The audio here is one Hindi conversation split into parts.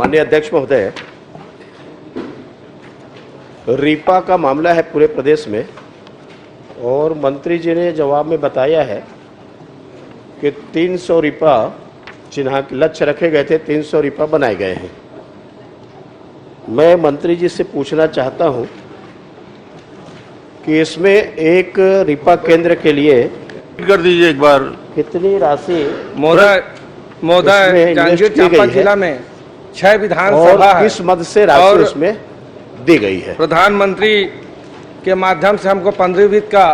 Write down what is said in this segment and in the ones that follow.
माननीय अध्यक्ष महोदय, रीपा का मामला है पूरे प्रदेश में और मंत्री जी ने जवाब में बताया है कि 300 रीपा चिन्हा लक्ष्य रखे गए थे, 300 रीपा बनाए गए हैं। मैं मंत्री जी से पूछना चाहता हूं कि इसमें एक रीपा केंद्र के लिए कर दीजिए एक बार। कितनी राशि महोदय जांजगीर इन्वेस्ट की चांपा गई है जिला में 6 और विधानसभा है किस मद से राशि और उसमें दी गई है। प्रधानमंत्री के माध्यम से हमको 15 वित्त का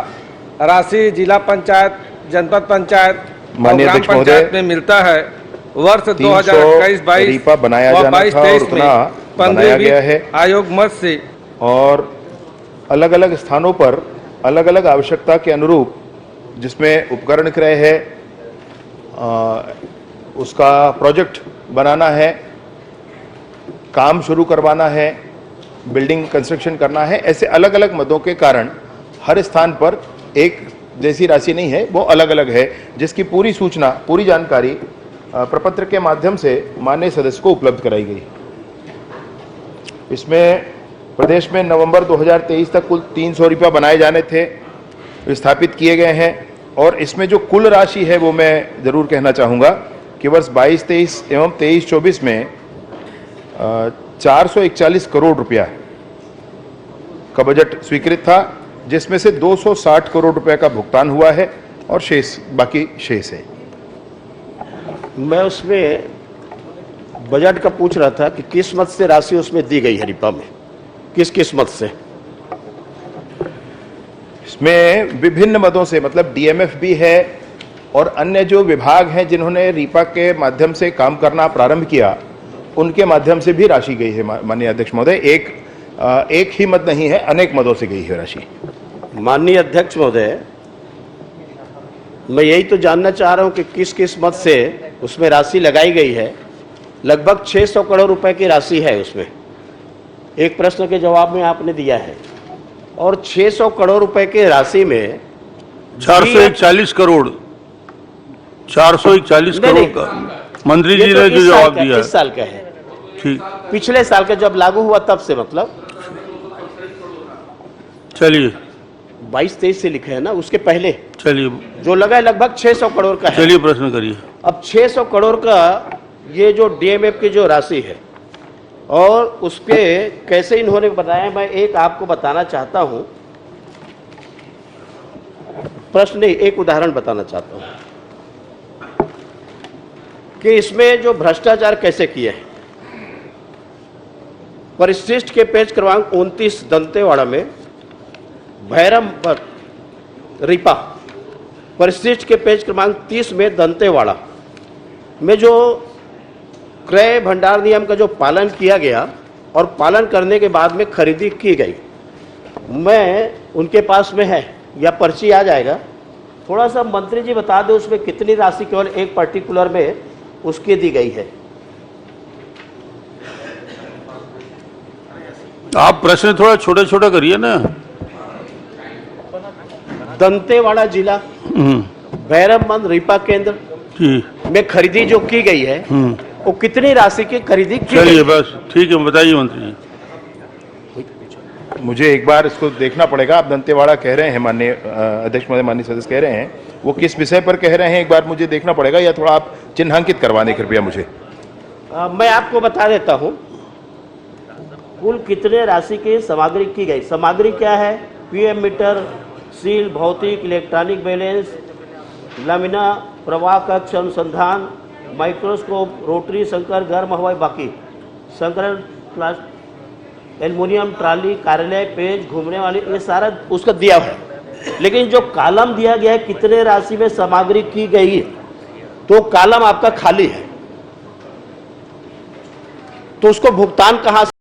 राशि जिला पंचायत, जनपद पंचायत और ग्राम पंचायत में मिलता है। वर्ष 2021-22 रीपा बनाया जाना था और उतना बनाया गया है। आयोग मत से और अलग अलग स्थानों पर अलग अलग आवश्यकता के अनुरूप जिसमें उपकरण क्रय है, उसका प्रोजेक्ट बनाना है, काम शुरू करवाना है, बिल्डिंग कंस्ट्रक्शन करना है, ऐसे अलग अलग मदों के कारण हर स्थान पर एक जैसी राशि नहीं है, वो अलग अलग है, जिसकी पूरी सूचना, पूरी जानकारी प्रपत्र के माध्यम से माननीय सदस्य को उपलब्ध कराई गई। इसमें प्रदेश में नवंबर 2023 तक कुल 300 रीपा बनाए जाने थे, स्थापित किए गए हैं और इसमें जो कुल राशि है वो मैं ज़रूर कहना चाहूँगा कि वर्ष 22-23 एवं 23-24 में 441 करोड़ रुपया का बजट स्वीकृत था, जिसमें से 260 करोड़ रुपए का भुगतान हुआ है और बाकी शेष है। मैं उसमें बजट का पूछ रहा था कि किस मद से राशि उसमें दी गई है रीपा में, किस मद से? इसमें विभिन्न मदों से, मतलब डीएमएफ भी है और अन्य जो विभाग हैं जिन्होंने रीपा के माध्यम से काम करना प्रारंभ किया, उनके माध्यम से भी राशि गई है। माननीय अध्यक्ष महोदय, एक ही मद नहीं है, अनेक मदों से गई है राशि। माननीय अध्यक्ष महोदय, मैं यही तो जानना चाह रहा हूं कि किस मद से उसमें राशि लगाई गई है। लगभग 600 करोड़ रुपए की राशि है उसमें, एक प्रश्न के जवाब में आपने दिया है। और 600 करोड़ रुपए की राशि में 441 करोड़ 441 करोड़ का मंत्री जी ने जो जवाब दिया है। किस साल का है? ठीक, पिछले साल का जब लागू हुआ तब से, मतलब चलिए 22-23 से लिखे है ना, उसके पहले चलिए जो लगा है लगभग 600 करोड़ का है। चलिए प्रश्न करिए। अब 600 करोड़ का ये जो डीएमएफ की जो राशि है और उसके कैसे इन्होंने बताया, मैं एक आपको बताना चाहता हूं, प्रश्न नहीं, एक उदाहरण बताना चाहता हूं कि इसमें जो भ्रष्टाचार कैसे किए हैं। परिशिष्ट के पेज क्रमांक 29 दंतेवाड़ा में भैरम रीपा, परिशिष्ट के पेज क्रमांक 30 में दंतेवाड़ा में जो क्रय भंडार नियम का जो पालन किया गया और पालन करने के बाद में खरीदी की गई, मैं उनके पास में है या पर्ची आ जाएगा, थोड़ा सा मंत्री जी बता दो उसमें कितनी राशि केवल एक पर्टिकुलर में उसकी दी गई है। आप प्रश्न थोड़ा छोटा छोटा करिए ना। दंतेवाड़ा जिला भैरमबंद रीपा केंद्र में खरीदी जो की गई है वो कितनी राशि की खरीदी की? चलिए बस ठीक है, बताइए मंत्री जी। मुझे एक बार इसको देखना पड़ेगा। आप दंतेवाड़ा कह रहे हैं, माननीय अध्यक्ष महोदय, माननीय सदस्य कह रहे हैं, वो किस विषय पर कह रहे हैं एक बार मुझे देखना पड़ेगा, या थोड़ा आप चिन्हांकित करवाने कृपया मुझे। मैं आपको बता देता हूं कुल कितने राशि की सामग्री की गई। सामग्री क्या है? पीएम मीटर, सील, भौतिक इलेक्ट्रॉनिक बैलेंस, लामिना, प्रवाह कक्ष अनुसंधान, माइक्रोस्कोप, रोटरी संकर, गर्म हवाई, बाकी संकरण, एल्युमिनियम ट्राली, कार्यालय पेज, घूमने वाली, ये सारा उसका दिया है। लेकिन जो कॉलम दिया गया है कितने राशि में सामग्री की गई, तो कॉलम आपका खाली है, तो उसको भुगतान कहां से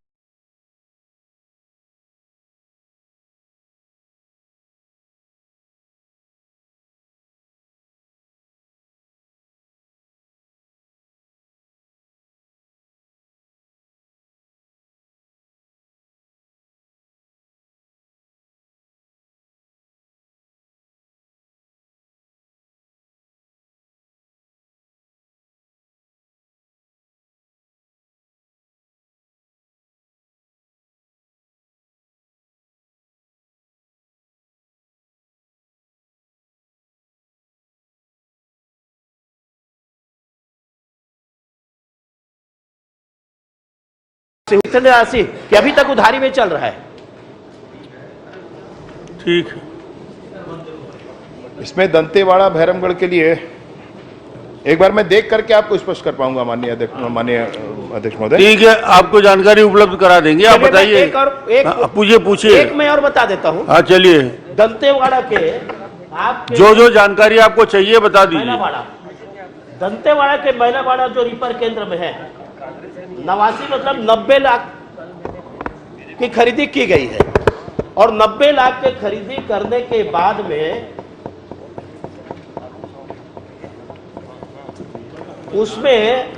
इतने राशि कि अभी तक उधारी में चल रहा है। ठीक है, इसमें दंतेवाड़ा भैरमगढ़ के लिए एक बार मैं देख करके आपको स्पष्ट कर पाऊंगा माननीय अध्यक्ष महोदय। ठीक है, आपको जानकारी उपलब्ध करा देंगे। आप चलिए, मैं बताइए, पूछिए। एक मैं और बता देता हूँ। हाँ चलिए, दंतेवाड़ा के आपके जो जानकारी आपको चाहिए बता दीजिए। मैलावाड़ा, दंतेवाड़ा के मैलावाड़ा जो रिपर केंद्र में है, 89 मतलब 90 लाख की खरीदी की गई है और 90 लाख के खरीदी करने के बाद में उसमें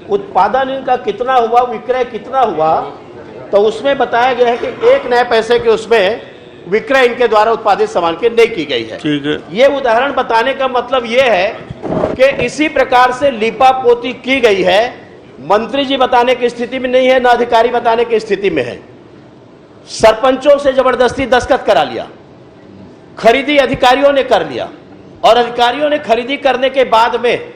उत्पादन इनका कितना हुआ, विक्रय कितना हुआ, तो उसमें बताया गया है कि 1 नए पैसे के उसमें विक्रय इनके द्वारा उत्पादित सामान की नहीं की गई है। ठीक है, ये उदाहरण बताने का मतलब ये है कि इसी प्रकार से लीपापोती की गई है। मंत्री जी बताने की स्थिति में नहीं है, ना अधिकारी बताने की स्थिति में है। सरपंचों से जबरदस्ती दस्तखत करा लिया, खरीदी अधिकारियों ने कर लिया और अधिकारियों ने खरीदी करने के बाद में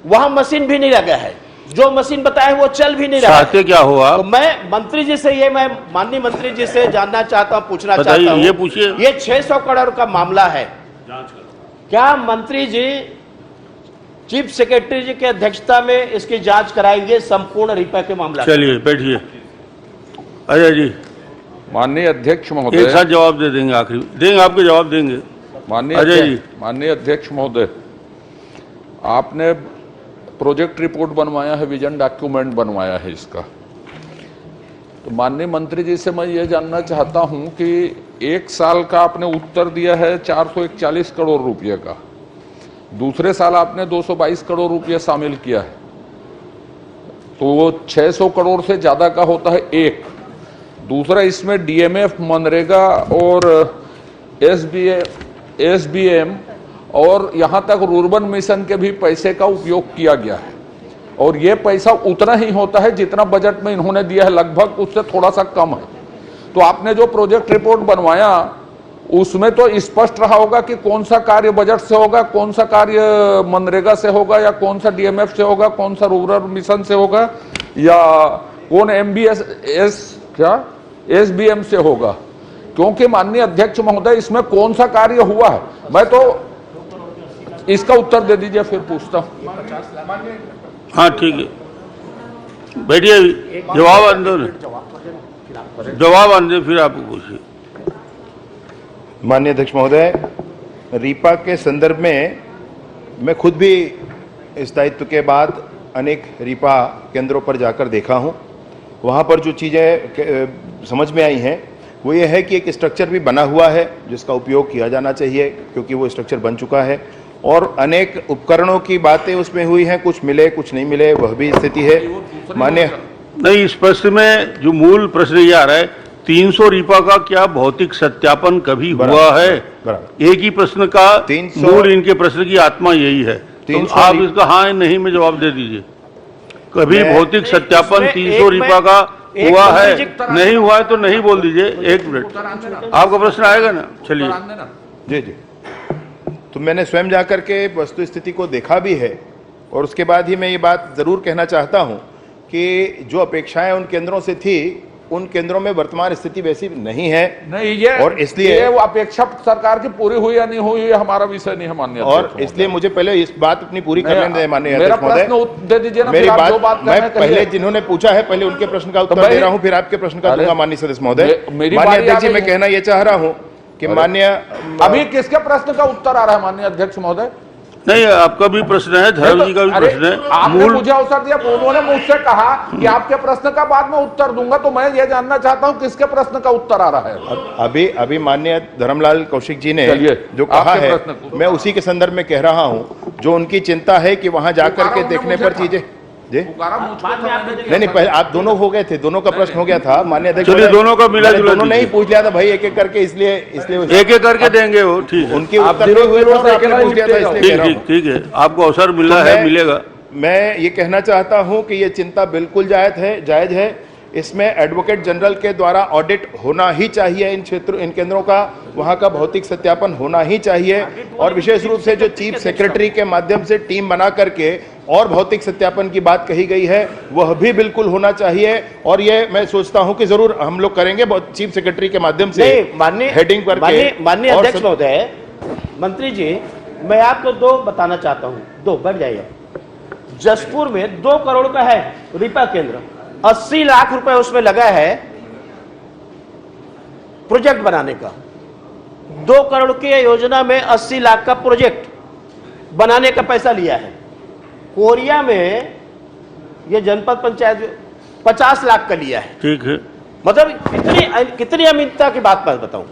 वहां मशीन भी नहीं लगा है, जो मशीन बताए वो चल भी नहीं रहा है। चाहते क्या हो आप? तो मैं मंत्री जी से मैं माननीय मंत्री जी से जानना चाहता हूं, पूछना चाहता हूं। ये पूछिए। ये 600 करोड़ का मामला है, क्या मंत्री जी चीफ सेक्रेटरी जी की अध्यक्षता में इसकी जांच कराएंगे संपूर्ण रिपा के मामला? चलिए बैठिए। अजय जी, माननीय अध्यक्ष एक महोदय, साथ जवाब दे देंगे, आखिरी देंगे, आपके जवाब देंगे। अजय जी। माननीय अध्यक्ष महोदय, आपने प्रोजेक्ट रिपोर्ट बनवाया है, विजन डॉक्यूमेंट बनवाया है इसका, तो माननीय मंत्री जी से मैं ये जानना चाहता हूं कि 1 साल का आपने उत्तर दिया है 441 करोड़ रुपये का, दूसरे साल आपने 222 करोड़ रुपये शामिल किया है, तो वो 600 करोड़ से ज्यादा का होता है एक। दूसरा, इसमें डीएमएफ, मनरेगा और एसबीएम और यहाँ तक रूर्बन मिशन के भी पैसे का उपयोग किया गया है और ये पैसा उतना ही होता है जितना बजट में इन्होंने दिया है, लगभग उससे थोड़ा सा कम है। तो आपने जो प्रोजेक्ट रिपोर्ट बनवाया उसमें तो स्पष्ट रहा होगा कि कौन सा कार्य बजट से होगा, कौन सा कार्य मनरेगा से होगा, या कौन सा डीएमएफ से होगा, कौन सा रूरल मिशन से होगा, या कौन एसबीएम से होगा। क्योंकि माननीय अध्यक्ष महोदय, इसमें कौन सा कार्य हुआ है, मैं तो इसका उत्तर दे दीजिए, फिर पूछता हूं। हाँ ठीक है, बैठिए, जवाब आने फिर आप पूछिए। माननीय अध्यक्ष महोदय, रीपा के संदर्भ में मैं खुद भी इस दायित्व के बाद अनेक रीपा केंद्रों पर जाकर देखा हूं। वहां पर जो चीज़ें समझ में आई हैं वो ये है कि एक स्ट्रक्चर भी बना हुआ है जिसका उपयोग किया जाना चाहिए, क्योंकि वो स्ट्रक्चर बन चुका है, और अनेक उपकरणों की बातें उसमें हुई हैं, कुछ मिले कुछ नहीं मिले, वह भी स्थिति है। मान्य नहीं, इस प्रश्न में जो मूल प्रश्न ये आ रहा है, 300 रीपा का क्या भौतिक सत्यापन कभी हुआ है? एक ही प्रश्न का 300 मूल, इनके प्रश्न की आत्मा यही है। तो आप इसका हाँ नहीं में जवाब दे दीजिए। कभी भौतिक सत्यापन 300 रीपा का हुआ है? नहीं हुआ है तो नहीं बोल दीजिए। 1 मिनट, आपका प्रश्न आएगा ना? चलिए जी जी। तो मैंने स्वयं जाकर के वस्तु स्थिति को देखा भी है, और उसके बाद ही मैं ये बात जरूर कहना चाहता हूं कि जो अपेक्षाएं उन केंद्रों से थी, उन केंद्रों में वर्तमान स्थिति वैसी नहीं है। नहीं, ये और इसलिए ये वो अपेक्षा सरकार की पूरी हुई या नहीं हुई, ये हमारा विषय नहीं है माननीय। और इसलिए मुझे पहले इस बात अपनी पूरी करने दें माननीय अध्यक्ष महोदय। दे दीजिए ना, मेरी बात मैं पहले जिन्होंने पूछा है पहले उनके प्रश्न का उत्तर दे रहा हूं, फिर आपके प्रश्न का दूंगा माननीय सदस्य महोदय। माननीय अध्यक्ष जी, मैं कहना यह चाह रहा हूं कि माननीय अभी किसके प्रश्न का उत्तर आ रहा है माननीय अध्यक्ष महोदय? नहीं, आपका भी प्रश्न है, धर्म जी का भी प्रश्न है। आपने मुझे अवसर दिया, उन्होंने मुझसे कहा कि आपके प्रश्न का बाद में उत्तर दूंगा, तो मैं ये जानना चाहता हूं किसके प्रश्न का उत्तर आ रहा है। अभी माननीय धर्मलाल कौशिक जी ने जो कहा है, मैं उसी के संदर्भ में कह रहा हूं, जो उनकी चिंता है कि वहां जाकर के देखने पर चीजें जी नहीं, पहले आप दोनों हो गए थे, दोनों का प्रश्न हो गया था माननीय अध्यक्ष। दोनों का मिला जुला, दोनों नहीं पूछ लिया था भाई, एक एक करके, इसलिए एक एक करके देंगे वो। ठीक है, उनके उत्तर नहीं हुए थे, आपने पूछ लिया था, इसलिए कह रहा हूं। ठीक है, आपको अवसर मिला है, मिलेगा। मैं ये कहना चाहता हूं कि ये चिंता बिल्कुल जायज है। इसमें एडवोकेट जनरल के द्वारा ऑडिट होना ही चाहिए, इन केंद्रों का, वहां का भौतिक सत्यापन होना ही चाहिए, और विशेष रूप से जो चीफ सेक्रेटरी के माध्यम से टीम बना करके और भौतिक सत्यापन की बात कही गई है वह भी बिल्कुल होना चाहिए। और ये मैं सोचता हूं कि जरूर हम लोग करेंगे चीफ सेक्रेटरी के माध्यम से हेडिंग पर। माननीय अध्यक्ष महोदय, मंत्री जी, मैं आपको दो बताना चाहता हूं, दो बढ़ जाइए। जसपुर में 2 करोड़ का है रिपा केंद्र, 80 लाख रुपए उसमें लगा है प्रोजेक्ट बनाने का। 2 करोड़ की योजना में 80 लाख का प्रोजेक्ट बनाने का पैसा लिया है। कोरिया में ये जनपद पंचायत 50 लाख का लिया है। ठीक है, मतलब कितनी अमीनता की बात मैं बताऊं।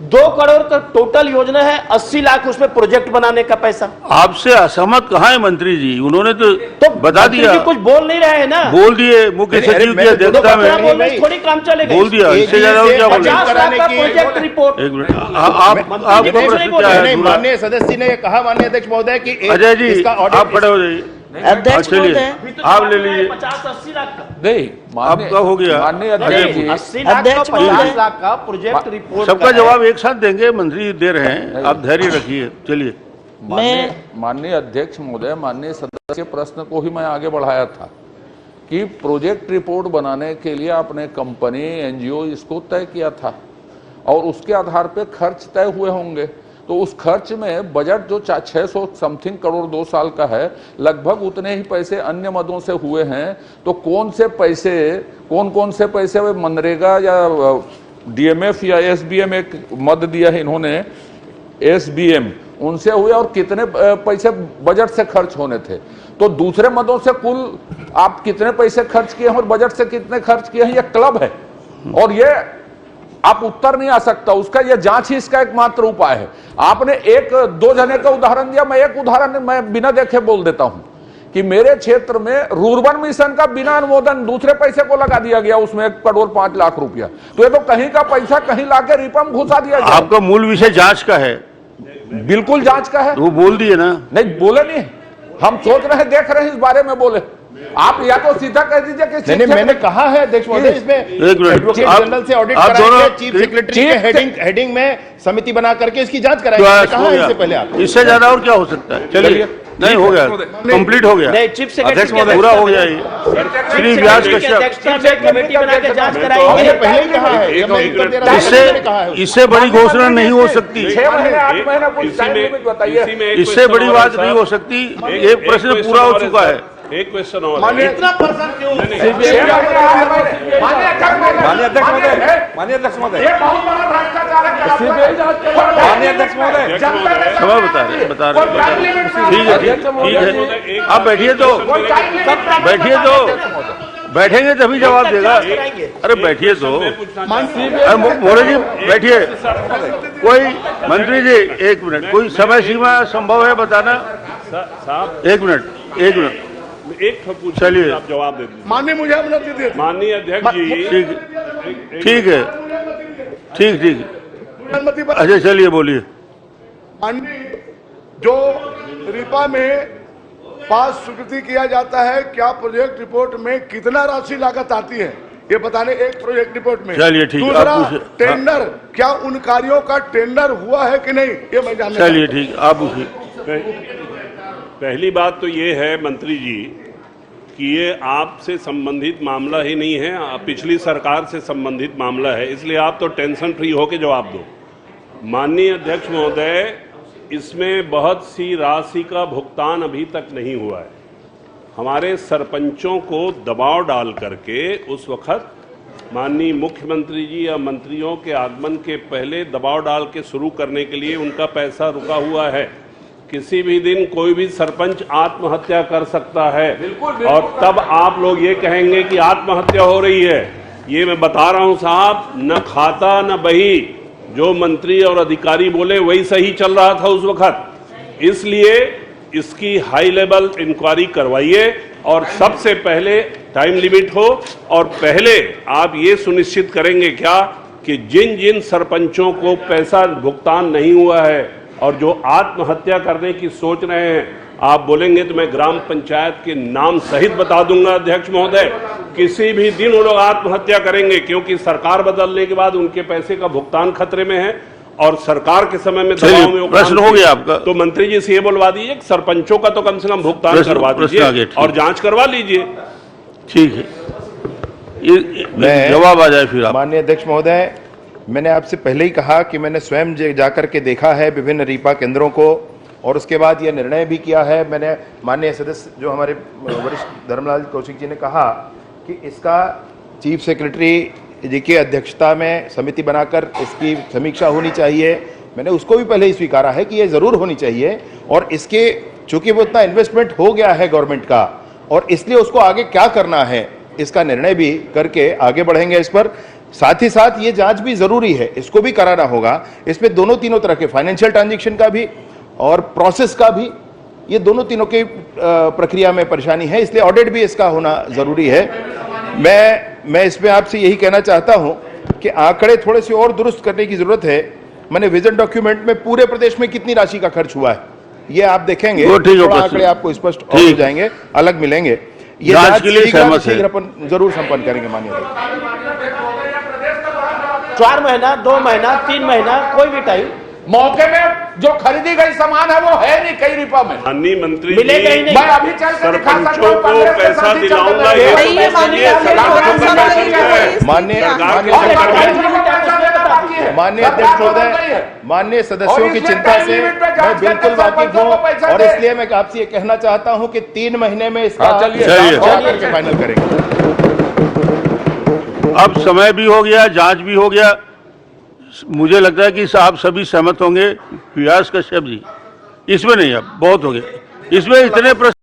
2 करोड़ का टोटल योजना है, 80 लाख उसमें प्रोजेक्ट बनाने का पैसा। आपसे असहमत कहाँ है मंत्री जी? उन्होंने तो बता दिया, कुछ बोल नहीं रहे हैं ना। बोल दिए मुख्य सचिव की अध्यक्षता में, थोड़ी काम चलेगा, बोल दिया। इससे ज्यादा और क्या बोले? 50 लाख का प्रोजेक्ट रिपोर्ट। एक मिनट, आपका प्रश्न क्या है? माननीय सदस्य ने कहा, माननीय अध्यक्ष महोदय, कि अजय जी आप खड़े हो जाइए, अध्यक्ष चलिए आप ले लीजिए। 50-80 लाख का नहीं, आपका हो गया। माननीय अध्यक्ष जी, 80 लाख का 50 लाख का प्रोजेक्ट रिपोर्ट। सबका जवाब एक साथ देंगे, मंत्री दे रहे हैं, आप धैर्य रखिए। चलिए, माननीय अध्यक्ष महोदय, माननीय सदस्य के प्रश्न को ही मैं आगे बढ़ाया था कि प्रोजेक्ट रिपोर्ट बनाने के लिए आपने कंपनी, एनजीओ इसको तय किया था और उसके आधार पे खर्च तय हुए होंगे। तो उस खर्च में बजट जो 600 समथिंग करोड़ 2 साल का है, लगभग उतने ही पैसे अन्य मदों से हुए हैं। तो कौन कौन से पैसे वे मनरेगा या डीएमएफ या एसबीएम, एक मद दिया है इन्होंने एसबीएम, उनसे हुए, और कितने पैसे बजट से खर्च होने थे। तो दूसरे मदों से कुल आप कितने पैसे खर्च किए हैं और बजट से कितने खर्च किए हैं, यह क्लब है और ये आप उत्तर नहीं आ सकता उसका। यह जांच ही इसका एकमात्र उपाय है। आपने 1-2 जने का उदाहरण दिया, मैं एक उदाहरण मैं बिना देखे बोल देता हूं कि मेरे क्षेत्र में रूर्बन मिशन का बिना अनुमोदन दूसरे पैसे को लगा दिया गया, उसमें 1 करोड़ 5 लाख रुपया। तो ये तो कहीं का पैसा कहीं लाके रिपम घुसा दिया जाए। आपका मूल विषय जांच का है, बिल्कुल जांच का है। वो बोल दिए ना। नहीं बोले नहीं, हम सोच रहे हैं, देख रहे हैं इस बारे में बोले। आप या तो सीधा कह दीजिए कि नहीं, मैंने कहा है अध्यक्ष महोदय, इसमें एडवोकेट जनरल से ऑडिट कराएंगे, चीफ सेक्रेटरी के हेडिंग में समिति बना करके इसकी जांच कराएंगे। कहा है इससे पहले आप? इससे ज्यादा और क्या हो सकता है? चलिए, नहीं हो गया, कंप्लीट हो गया, चीफ सेक्रेटरी पूरा हो गया। श्री व्यास कश्यप, कमेटी बना के जांच कराएंगे। पहले ही कहा है, इससे बड़ी घोषणा नहीं हो सकती, 6 महीने 8 महीने कुछ टाइम लिमिट बताइए। इससे बड़ी बात नहीं हो सकती। ये प्रश्न पूरा हो चुका है। एक क्वेश्चन और, इतना पर्सन क्यों? माननीय अध्यक्ष महोदय, ये बहुत बड़ा भ्रष्टाचार है। माननीय अध्यक्ष महोदय, समय बता रहे। ठीक है, आप बैठिए तो बैठेंगे तभी जवाब देगा। अरे बैठिए तो, मोरे जी बैठिए। कोई मंत्री जी, 1 मिनट, कोई समय सीमा संभव है बताना? साहब 1 मिनट, एक पूछ, चलिए आप जवाब दे दीजिए। माननीय मुझे अनुमति दीजिए। माननीय अध्यक्ष जी, ठीक है, ठीक। अच्छा चलिए बोलिए। माननीय, जो रिपा में पास स्वीकृति किया जाता है, क्या प्रोजेक्ट रिपोर्ट में कितना राशि लागत आती है ये बताने, एक प्रोजेक्ट रिपोर्ट में। चलिए ठीक है, दूसरा, आप पूछिए। टेंडर, क्या उन कार्यों का टेंडर हुआ है कि नहीं, ये मैं जानना। चलिए ठीक, आप पूछिए। पहली बात तो ये है मंत्री जी कि ये आपसे संबंधित मामला ही नहीं है, पिछली सरकार से संबंधित मामला है, इसलिए आप तो टेंशन फ्री होकर जवाब दो। माननीय अध्यक्ष महोदय, इसमें बहुत सी राशि का भुगतान अभी तक नहीं हुआ है। हमारे सरपंचों को दबाव डाल करके उस वक्त माननीय मुख्यमंत्री जी या मंत्रियों के आगमन के पहले दबाव डाल के शुरू करने के लिए उनका पैसा रुका हुआ है। किसी भी दिन कोई भी सरपंच आत्महत्या कर सकता है और तब आप लोग ये कहेंगे कि आत्महत्या हो रही है। ये मैं बता रहा हूं साहब, न खाता न बही, जो मंत्री और अधिकारी बोले वही सही चल रहा था उस वक्त। इसलिए इसकी हाई लेवल इंक्वायरी करवाइए और सबसे पहले टाइम लिमिट हो, और पहले आप ये सुनिश्चित करेंगे क्या कि जिन जिन सरपंचों को पैसा भुगतान नहीं हुआ है और जो आत्महत्या करने की सोच रहे हैं, आप बोलेंगे तो मैं ग्राम पंचायत के नाम सहित बता दूंगा अध्यक्ष महोदय किसी भी दिन वो लोग आत्महत्या करेंगे, क्योंकि सरकार बदलने के बाद उनके पैसे का भुगतान खतरे में है और सरकार के समय में दबाव में वो प्रश्न काम हो किए। गया आपका। तो मंत्री जी से ये बोलवा दीजिए कि सरपंचों का तो कम से कम भुगतान प्रश्न- करवा प्रश्न आ गया, दीजिए ठीक। और जांच करवा लीजिए। ठीक है, मैं- जवाब आ जाए फिर आप। माननीय अध्यक्ष महोदय, मैंने आपसे पहले ही कहा कि मैंने स्वयं जाकर के देखा है विभिन्न रीपा केंद्रों को और उसके बाद यह निर्णय भी किया है। मैंने माननीय सदस्य जो हमारे वरिष्ठ धर्मलाल कौशिक जी ने कहा कि इसका चीफ सेक्रेटरी जी की अध्यक्षता में समिति बनाकर इसकी समीक्षा होनी चाहिए। मैंने उसको भी पहले ही स्वीकारा है कि ये ज़रूर होनी चाहिए और इसके चूंकि वो इतना इन्वेस्टमेंट हो गया है गवर्नमेंट का और इसलिए उसको आगे क्या करना है इसका निर्णय भी करके आगे बढ़ेंगे इस पर। साथ ही साथ ये जांच भी जरूरी है, इसको भी कराना होगा। इसमें दोनों तीनों तरह के फाइनेंशियल ट्रांजैक्शन का भी और प्रोसेस का भी, ये दोनों तीनों की प्रक्रिया में परेशानी है, इसलिए ऑडिट भी इसका होना जरूरी है। मैं इसमें आपसे यही कहना चाहता हूं कि आंकड़े थोड़े से और दुरुस्त करने की जरूरत है। मैंने विजन डॉक्यूमेंट में पूरे प्रदेश में कितनी राशि का खर्च हुआ है ये आप देखेंगे, वो ठीक है, थोड़ा प्रश्न- आंकड़े आपको स्पष्ट और ठीक। हो जाएंगे, अलग मिलेंगे। ये जांच के लिए शीघ्र सहमत है। शीघ्र अपन जरूर संपन्न करेंगे माननीय अध्यक्ष। 4 महीना, 2 महीना, 3 महीना, कोई भी टाइम मौके में जो खरीदी गई सामान है वो है नहीं कई रिपा में। माननीय मंत्री मिलेगा ही जी, नहीं। मैं अभी चल के दिखा सकता सरपंचों हूं, को 15 से पैसा साथी चल दिलाऊंगा, रहे ये हैं। तो नहीं, ये माननीय अध्यक्ष माननीय सरकार के माननीय सरकार माननीय अध्यक्ष महोदय, माननीय सदस्यों की चिंता से मैं बिल्कुल वाकिफ हूँ और इसलिए मैं आपसे ये कहना चाहता हूँ कि 3 महीने में इसका हाँ, चलिए। जांच करके फाइनल करेंगे। अब समय भी हो गया, जांच भी हो गया। मुझे लगता है कि आप सभी सहमत होंगे। व्यास कश्यप जी, इसमें नहीं, अब बहुत हो गया, इसमें इतने प्रश्न